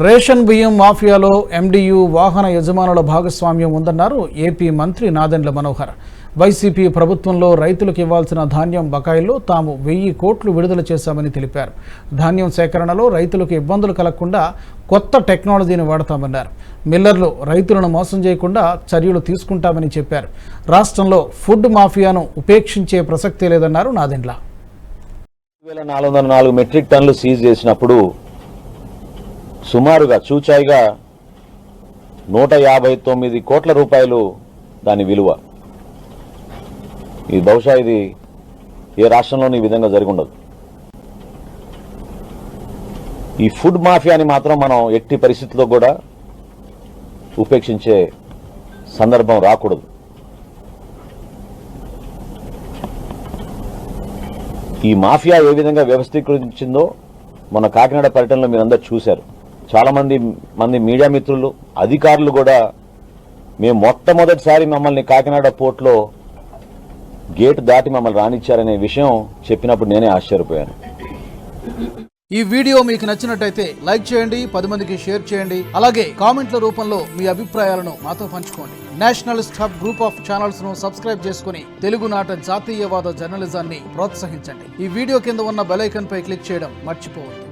Ration బియ్యం మాఫియాలో MDU వాహన యజమానుల భాగస్వామ్యం ఉందన్నారు ఏపీ మంత్రి నాదెండ్ల మనోహర్. వైసీపీ ప్రభుత్వంలో రైతులకు ఇవ్వాల్సిన ధాన్యం బకాయిల్లో తాము 1000 కోట్లు విడుదల చేశామని తెలిపారు. ధాన్యం సేకరణలో రైతులకు ఇబ్బందులు కలగకుండా కొత్త టెక్నాలజీని వాడతామన్నారు. మిల్లర్లు రైతులను మోసం చేయకుండా చర్యలు తీసుకుంటామని చెప్పారు. రాష్ట్రంలో ఫుడ్ మాఫియాను ఉపేక్షించే ప్రసక్తే లేదన్నారు నాదెండ్ల. 2404 మెట్రిక్ టన్నులు సీజ్ చేసినప్పుడు సుమారుగా చూచాయిగా 159 కోట్ల రూపాయలు దాని విలువ. ఇది బహుశా ఇది ఏ రాష్ట్రంలోనూ ఈ విధంగా జరిగి ఉండదు. ఈ ఫుడ్ మాఫియాని మాత్రం మనం ఎట్టి పరిస్థితుల్లో కూడా ఉపేక్షించే సందర్భం రాకూడదు. ఈ మాఫియా ఏ విధంగా వ్యవస్థీకరించిందో మన కాకినాడ పర్యటనలో మీరందరూ చూశారు. చాలా మంది మీడియా మిత్రులు, అధికారులు కూడా మేము మొట్టమొదటిసారి మమ్మల్ని కాకినాడ పోర్ట్లో గేట్ దాటి మమ్మల్ని రానిచ్చారనే విషయం చెప్పినప్పుడు నేనే ఆశ్చర్యపోయాను. ఈ వీడియో మీకు నచ్చినట్టయితే లైక్ చేయండి, 10 మందికి షేర్ చేయండి. అలాగే కామెంట్ల రూపంలో మీ అభిప్రాయాలను మాతో పంచుకోండి. Nationalist hub group of channels ను సబ్స్క్రైబ్ చేసుకుని తెలుగునాట జాతీయవాద జర్నలిజాన్ని ప్రోత్సహించండి. ఈ వీడియో కింద ఉన్న బెల్ ఐకాన్ పై క్లిక్ చేయడం మర్చిపోవద్దు.